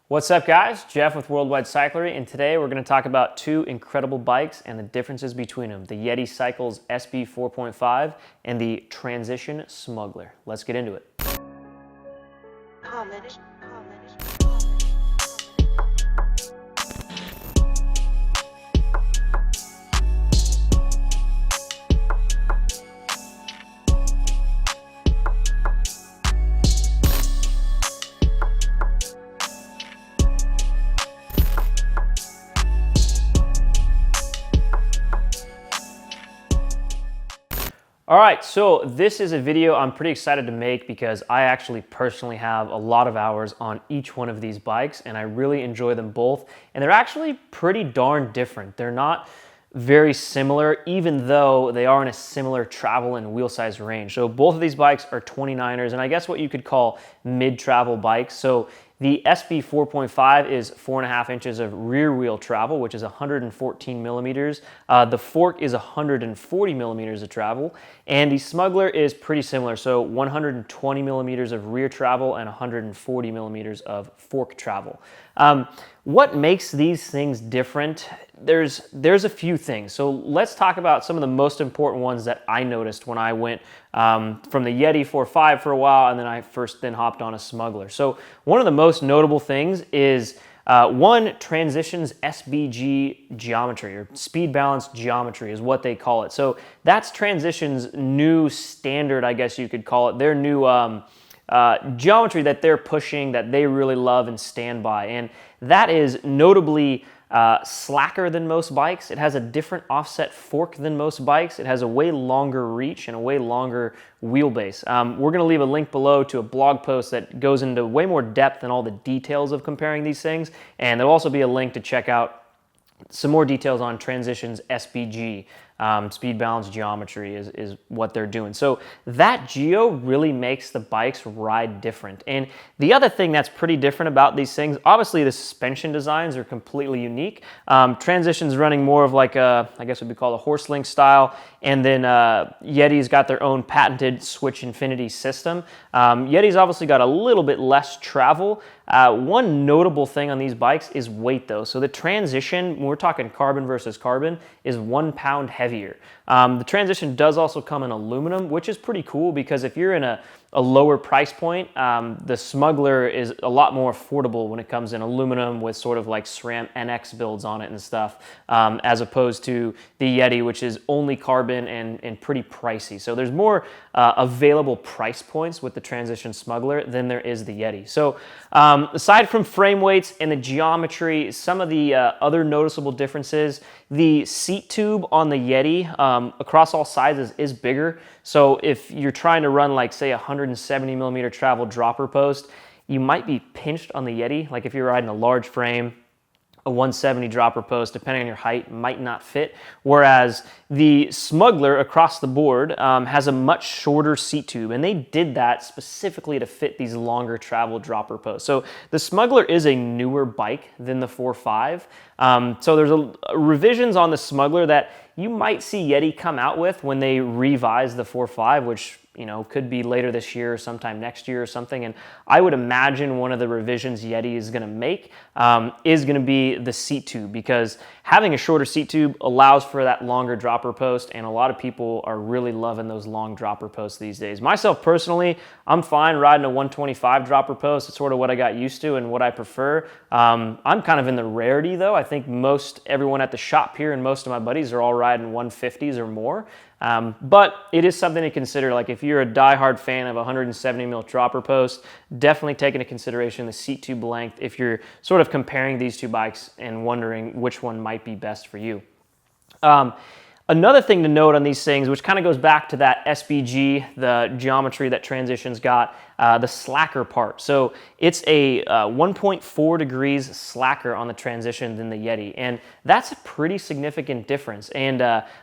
What's up guys, Jeff with Worldwide Cyclery, and today we're going to talk about two incredible bikes and the differences between them, the Yeti Cycles SB4.5 and the Transition Smuggler. Let's get into it. All right, so this is a video I'm pretty excited to make because I actually personally have a lot of hours on each one of these bikes and I really enjoy them both. And they're actually pretty darn different. They're not very similar, even though they are in a similar travel and wheel size range. So both of these bikes are 29ers and I guess what you could call mid-travel bikes. So the SB4.5 is 4.5 inches of rear wheel travel, which is 114 millimeters. The fork is 140 millimeters of travel, and the Smuggler is pretty similar. So 120 millimeters of rear travel and 140 millimeters of fork travel. What makes these things different? There's a few things. So let's talk about some of the most important ones that I noticed when I went from the Yeti 4.5 for a while, and then I then hopped on a Smuggler. So one of the most notable things is one, Transition's SBG geometry, or speed balance geometry is what they call it. So that's Transition's new standard, I guess you could call it, their new geometry that they're pushing, that they really love and stand by. And that is notably slacker than most bikes. It has a different offset fork than most bikes. It has a way longer reach and a way longer wheelbase. We're going to leave a link below to a blog post that goes into way more depth and all the details of comparing these things. And there'll also be a link to check out some more details on Transition's SBG. Speed balance geometry is what they're doing. So that geo really makes the bikes ride different. And the other thing that's pretty different about these things, obviously the suspension designs are completely unique. Transition's running more of like a, I guess what we call a horse link style, and then Yeti's got their own patented Switch Infinity system. Yeti's obviously got a little bit less travel. One notable thing on these bikes is weight though. So the Transition, when we're talking carbon versus carbon, is 1 pound heavier. The Transition does also come in aluminum, which is pretty cool because if you're in a lower price point, the Smuggler is a lot more affordable when it comes in aluminum with sort of like SRAM NX builds on it and stuff, as opposed to the Yeti, which is only carbon and pretty pricey. So there's more available price points with the Transition Smuggler than there is the Yeti. So aside from frame weights and the geometry, some of the other noticeable differences, the seat tube on the Yeti across all sizes is bigger. So if you're trying to run like say 170 millimeter travel dropper post, you might be pinched on the Yeti. Like if you're riding a large frame, a 170 dropper post, depending on your height, might not fit. Whereas the Smuggler across the board has a much shorter seat tube, and they did that specifically to fit these longer travel dropper posts. So the Smuggler is a newer bike than the 4.5. So there's revisions on the Smuggler that you might see Yeti come out with when they revise the 4.5, which could be later this year or sometime next year or something. And I would imagine one of the revisions Yeti is going to make is going to be the seat tube, because having a shorter seat tube allows for that longer dropper post, and a lot of people are really loving those long dropper posts these days. Myself personally, I'm fine riding a 125 dropper post. It's sort of what I got used to and what I prefer. I'm kind of in the rarity though. I think everyone at the shop here and most of my buddies are all riding 150s or more. But it is something to consider. Like if you're a diehard fan of 170 mil dropper post, definitely take into consideration the seat tube length if you're sort of comparing these two bikes and wondering which one might be best for you. Another thing to note on these things, which kind of goes back to that SBG, the geometry that Transition's got, the slacker part. So it's a 1.4 degrees slacker on the Transition than the Yeti, and that's a pretty significant difference. And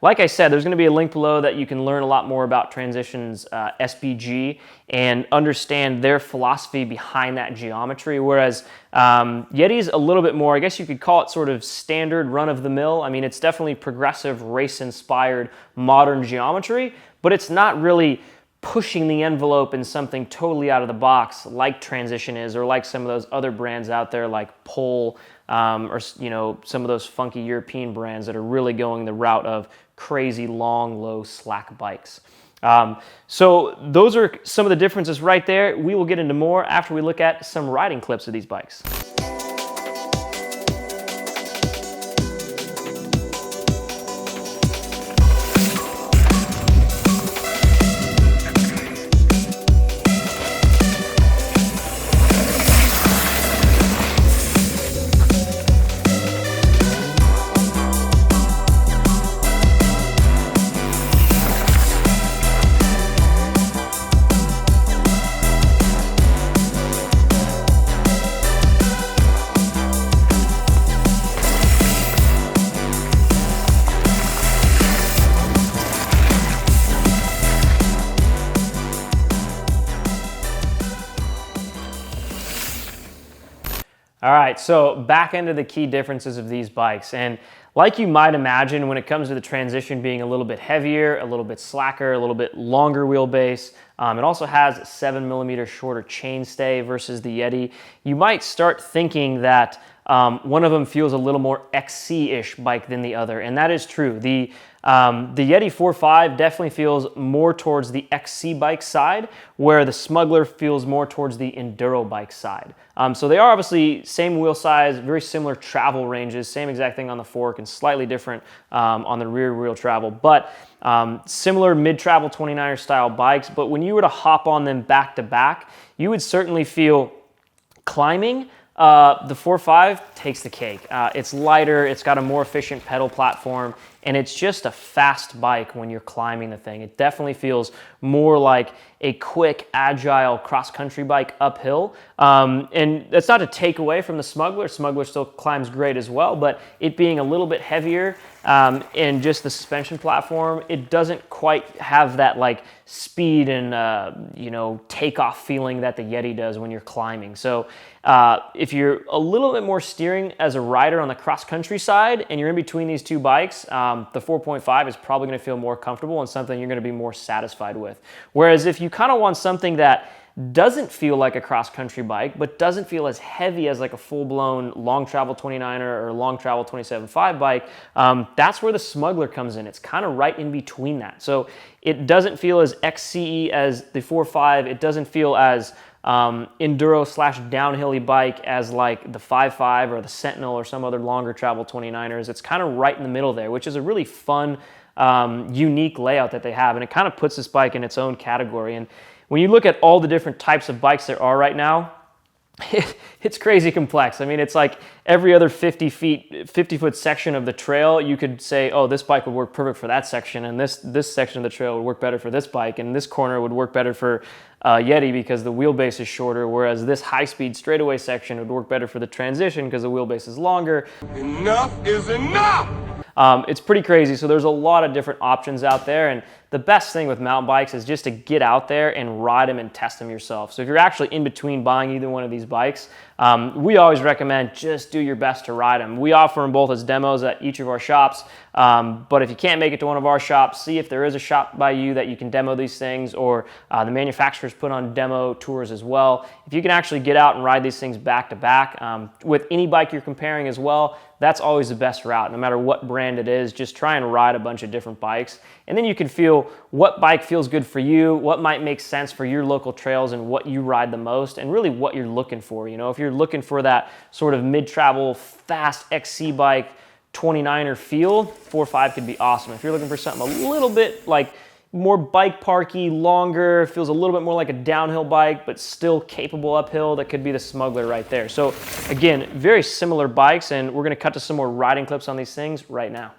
like I said, there's going to be a link below that you can learn a lot more about Transition's SBG and understand their philosophy behind that geometry, whereas Yeti's a little bit more, I guess you could call it sort of standard run-of-the-mill. I mean, it's definitely progressive, race-inspired, modern geometry, but it's not really pushing the envelope in something totally out of the box, like Transition is, or like some of those other brands out there like Pole, or some of those funky European brands that are really going the route of crazy long, low, slack bikes. So those are some of the differences right there. We will get into more after we look at some riding clips of these bikes. All right, so back into the key differences of these bikes. And like you might imagine, when it comes to the Transition being a little bit heavier, a little bit slacker, a little bit longer wheelbase, it also has 7mm shorter chainstay versus the Yeti. You might start thinking that one of them feels a little more XC-ish bike than the other, and that is true. The Yeti 4.5 definitely feels more towards the XC bike side, where the Smuggler feels more towards the enduro bike side. So they are obviously same wheel size, very similar travel ranges, same exact thing on the fork and slightly different on the rear wheel travel, but similar mid-travel 29er style bikes. But when you were to hop on them back to back, you would certainly feel climbing. The 4.5 takes the cake. It's lighter, it's got a more efficient pedal platform, and it's just a fast bike when you're climbing the thing. It definitely feels more like a quick, agile cross-country bike uphill. And that's not to take away from the Smuggler. Smuggler still climbs great as well, but it being a little bit heavier and just the suspension platform, it doesn't quite have that like speed and takeoff feeling that the Yeti does when you're climbing. So if you're a little bit more steering as a rider on the cross-country side and you're in between these two bikes, the 4.5 is probably going to feel more comfortable and something you're going to be more satisfied with. Whereas if you kind of want something that doesn't feel like a cross-country bike, but doesn't feel as heavy as like a full-blown long travel 29er or long travel 27.5 bike, that's where the Smuggler comes in. It's kind of right in between that. So it doesn't feel as XCE as the 4.5. It doesn't feel as enduro / downhilly bike as like the 5.5 or the Sentinel or some other longer travel 29ers. It's kind of right in the middle there, which is a really fun, unique layout that they have. And it kind of puts this bike in its own category. And when you look at all the different types of bikes there are right now, it's crazy complex. I mean, it's like every other 50-foot section of the trail, you could say, oh, this bike would work perfect for that section, and this section of the trail would work better for this bike, and this corner would work better for Yeti because the wheelbase is shorter, whereas this high-speed straightaway section would work better for the Transition because the wheelbase is longer. Enough is enough! It's pretty crazy, so there's a lot of different options out there, and the best thing with mountain bikes is just to get out there and ride them and test them yourself. So if you're actually in between buying either one of these bikes, we always recommend just do your best to ride them. We offer them both as demos at each of our shops, but if you can't make it to one of our shops, see if there is a shop by you that you can demo these things, or the manufacturers put on demo tours as well. If you can actually get out and ride these things back to back with any bike you're comparing as well, that's always the best route. No matter what brand it is, just try and ride a bunch of different bikes, and then you can feel what bike feels good for you, what might make sense for your local trails and what you ride the most, and really what you're looking for. You know, if you're looking for that sort of mid-travel, fast XC bike, 29er feel, 4.5 could be awesome. If you're looking for something a little bit like more bike parky, longer, feels a little bit more like a downhill bike, but still capable uphill, that could be the Smuggler right there. So again, very similar bikes, and we're gonna cut to some more riding clips on these things right now.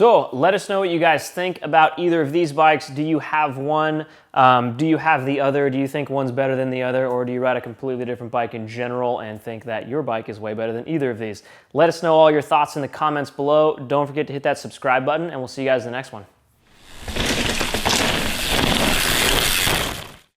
So let us know what you guys think about either of these bikes. Do you have one? Do you have the other? Do you think one's better than the other? Or do you ride a completely different bike in general and think that your bike is way better than either of these? Let us know all your thoughts in the comments below. Don't forget to hit that subscribe button, and we'll see you guys in the next one.